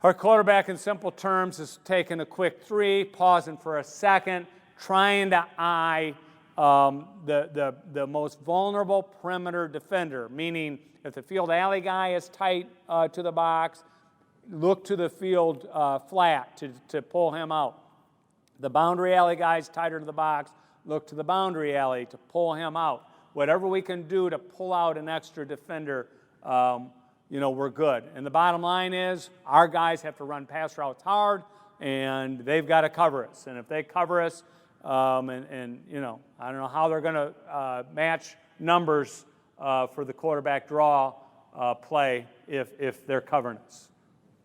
Our quarterback, in simple terms, is taking a quick three, pausing for a second, trying to eye the most vulnerable perimeter defender, meaning if the field alley guy is tight to the box, look to the field flat to pull him out. The boundary alley guy is tighter to the box, look to the boundary alley to pull him out. Whatever we can do to pull out an extra defender, we're good. And the bottom line is our guys have to run pass routes hard, and they've got to cover us. And if they cover us, I don't know how they're going to match numbers for the quarterback draw play if they're covering us.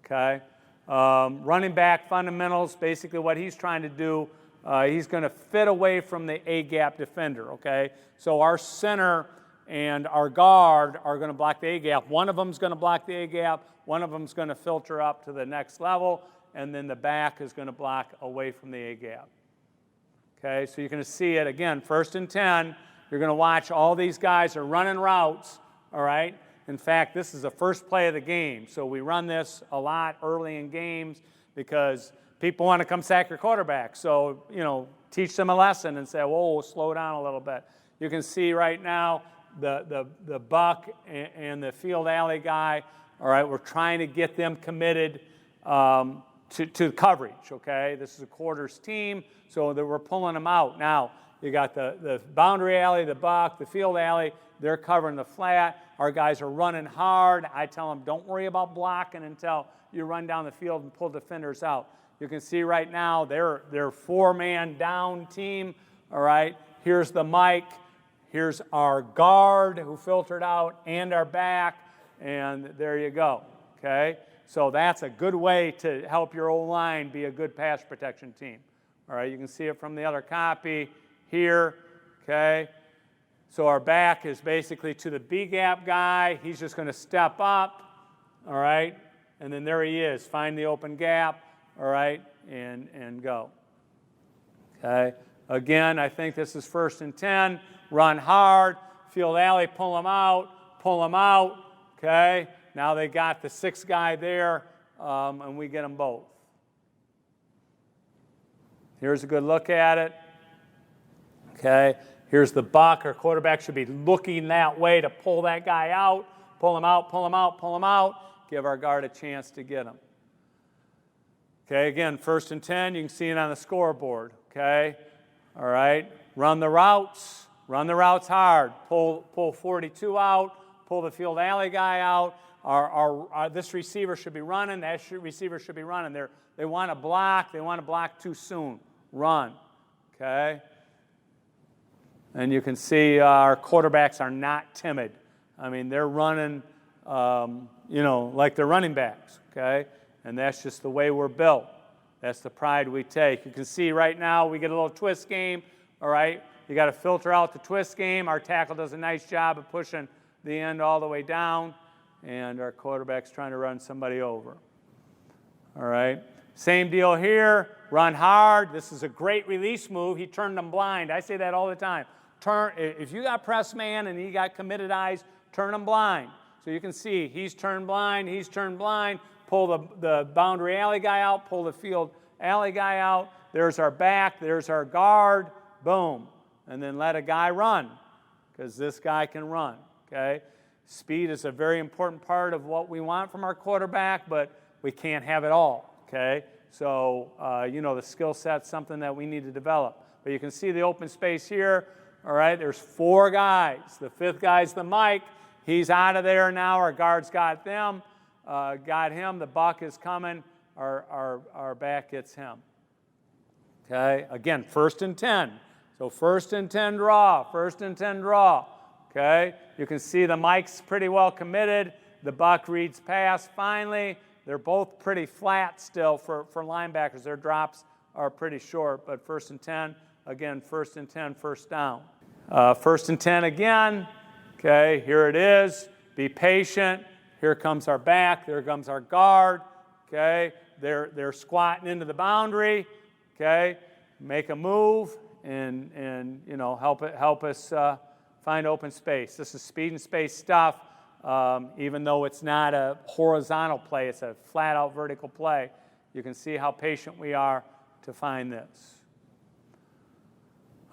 Okay? Running back fundamentals, basically what he's trying to do, he's going to fit away from the A-gap defender. Okay? So our center and our guard are going to block the A-gap. One of them is going to block the A-gap. One of them is going to filter up to the next level. And then the back is going to block away from the A-gap. Okay, so you're going to see it again, 1st and 10. You're going to watch all these guys are running routes, all right? In fact, this is the first play of the game. So we run this a lot early in games because people want to come sack your quarterback. So, teach them a lesson and say, whoa, slow down a little bit. You can see right now the buck and the field alley guy, all right, we're trying to get them committed to coverage, okay? This is a quarters team, so that we're pulling them out. Now, you got the boundary alley, the buck, the field alley, they're covering the flat. Our guys are running hard. I tell them, don't worry about blocking until you run down the field and pull defenders out. You can see right now they're four-man down team, all right? Here's the mic. Here's our guard who filtered out and our back, and there you go, okay? So that's a good way to help your O-line be a good pass protection team. All right, you can see it from the other copy here, okay? So our back is basically to the B-gap guy. He's just going to step up, all right? And then there he is. Find the open gap, all right, and go. Okay? Again, I think this is 1st and 10. Run hard. Field alley, pull them out, okay? Now they got the 6th guy there, and we get them both. Here's a good look at it. Okay, here's the buck. Our quarterback should be looking that way to pull that guy out. Pull him out. Give our guard a chance to get him. Okay, again, 1st and 10. You can see it on the scoreboard. Okay, all right. Run the routes hard. Pull 42 out. Pull the field alley guy out. This receiver should be running. That receiver should be running. They want to block. They want to block too soon. Run. Okay? And you can see our quarterbacks are not timid. I mean, they're running, like they're running backs. Okay? And that's just the way we're built. That's the pride we take. You can see right now we get a little twist game. All right? You got to filter out the twist game. Our tackle does a nice job of pushing the end all the way down. And our quarterback's trying to run somebody over. All right. Same deal here. Run hard. This is a great release move. He turned them blind. I say that all the time. If you got press man and you got committed eyes, turn them blind. So you can see he's turned blind. Pull the boundary alley guy out. Pull the field alley guy out. There's our back. There's our guard. Boom. And then let a guy run because this guy can run. Okay. Speed is a very important part of what we want from our quarterback, but we can't have it all, okay? So, the skill set's something that we need to develop. But you can see the open space here, all right? There's 4 guys. The 5th guy's the Mike. He's out of there now. Our guard's got him. The buck is coming. Our back gets him. Okay? Again, 1st and 10. So 1st and 10 draw. Okay, you can see the Mike's pretty well committed. The buck reads pass finally. They're both pretty flat still for linebackers. Their drops are pretty short, but 1st and 10, again, 1st and 10, first down. 1st and 10 again. Okay, here it is. Be patient. Here comes our back. There comes our guard. Okay, they're squatting into the boundary. Okay, make a move and help us find open space. This is speed and space stuff. even though it's not a horizontal play, it's a flat-out vertical play. You can see how patient we are to find this.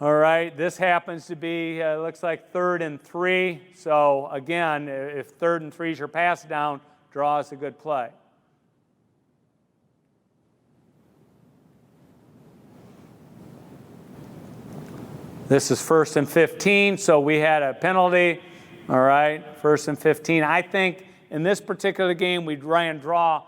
All right, this happens to be, looks like 3rd and 3. So again, if 3rd and 3 is your pass down, draw is a good play. This is 1st and 15, so we had a penalty. All right, 1st and 15. I think in this particular game, we ran draw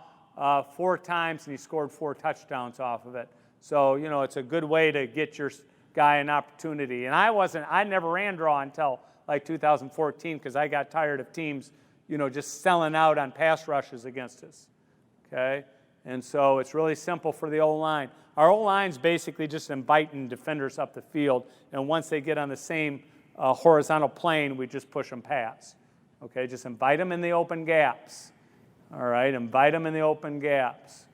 4 times, and he scored 4 touchdowns off of it. So, you know, it's a good way to get your guy an opportunity. And I never ran draw until like 2014 because I got tired of teams, you know, just selling out on pass rushes against us, okay? And so it's really simple for the O-line. Our O-line's basically just inviting defenders up the field, and once they get on the same horizontal plane, we just push them past, okay? Just invite them in the open gaps, all right? Invite them in the open gaps,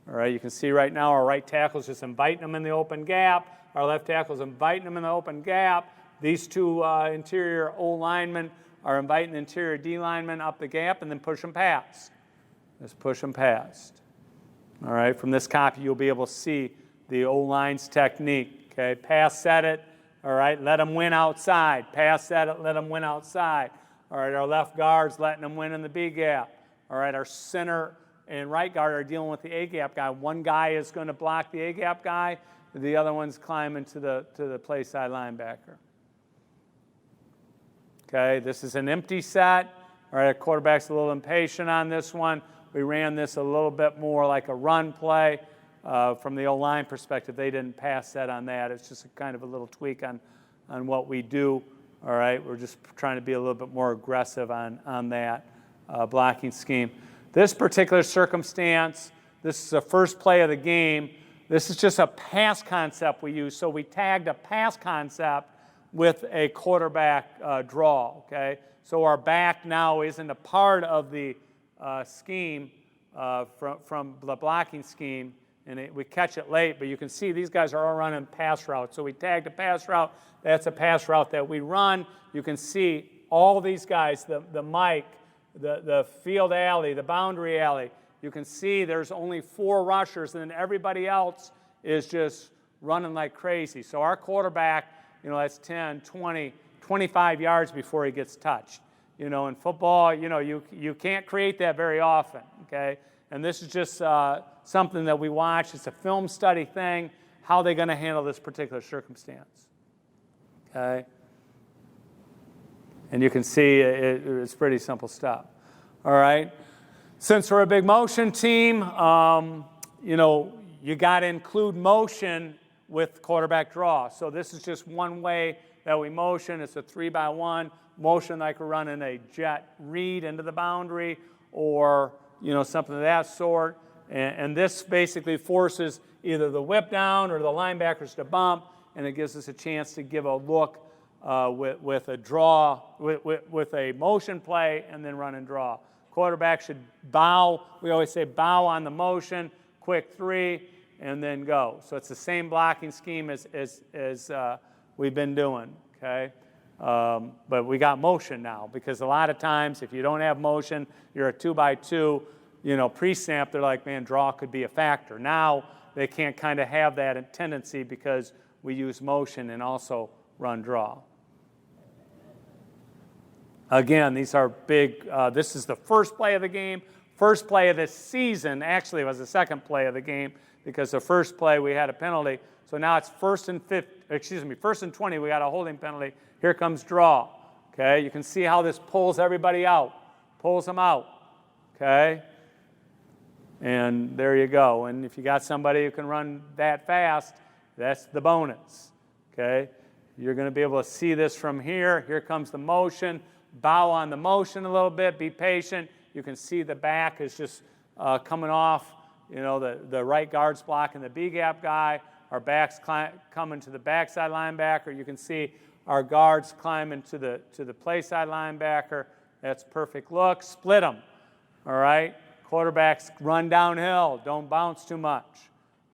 all right? You can see right now our right tackle's just inviting them in the open gap. Our left tackle's inviting them in the open gap. These 2 interior O linemen are inviting the interior D linemen up the gap and then push them past. Just push them past. All right, from this copy, you'll be able to see the O-line's technique. Okay, pass set it. All right, let them win outside. Pass set it, let them win outside. All right, our left guard's letting them win in the B gap. All right, our center and right guard are dealing with the A gap guy. One guy is going to block the A gap guy. The other one's climbing to the play side linebacker. Okay, this is an empty set. All right, our quarterback's a little impatient on this one. We ran this a little bit more like a run play. From the O-line perspective, they didn't pass set on that. It's just a kind of a little tweak on what we do. All right, we're just trying to be a little bit more aggressive on that blocking scheme. This particular circumstance, this is the first play of the game. This is just a pass concept we use. So we tagged a pass concept with a quarterback draw, okay? So our back now isn't a part of the scheme from the blocking scheme, and we catch it late, but you can see these guys are all running pass routes. So we tagged a pass route. That's a pass route that we run. You can see all these guys, the Mike, the field alley, the boundary alley. You can see there's only 4 rushers, and then everybody else is just running like crazy. So our quarterback, you know, that's 10, 20, 25 yards before he gets touched. You know, in football, you know, you can't create that very often, okay? And this is just something that we watch. It's a film study thing, how they're going to handle this particular circumstance, okay? And you can see it's pretty simple stuff, all right? Since we're a big motion team, you know, you got to include motion with quarterback draw. So this is just one way that we motion. It's a 3-by-1 motion, like we're running a jet read into the boundary or, you know, something of that sort. And this basically forces either the whip down or the linebackers to bump, and it gives us a chance to give a look with a draw, with a motion play, and then run and draw. Quarterback should bow. We always say bow on the motion, quick 3, and then go. So it's the same blocking scheme as we've been doing, okay? But we got motion now, because a lot of times if you don't have motion, you're a 2-by-2, you know, pre-snap, they're like, man, draw could be a factor. Now they can't kind of have that tendency because we use motion and also run draw. Again, these are big, this is the first play of the game. First play of this season, actually it was the second play of the game, because the first play we had a penalty. So now it's 1st and 20, we got a holding penalty. Here comes draw, okay? You can see how this pulls everybody out, pulls them out, okay? And there you go. And if you got somebody who can run that fast, that's the bonus, okay? You're going to be able to see this from here. Here comes the motion. Bow on the motion a little bit. Be patient. You can see the back is just coming off. You know, the right guard's blocking the B-gap guy. Our back's coming to the backside linebacker. You can see our guards climbing to the play side linebacker. That's perfect look. Split them, all right? Quarterbacks run downhill. Don't bounce too much.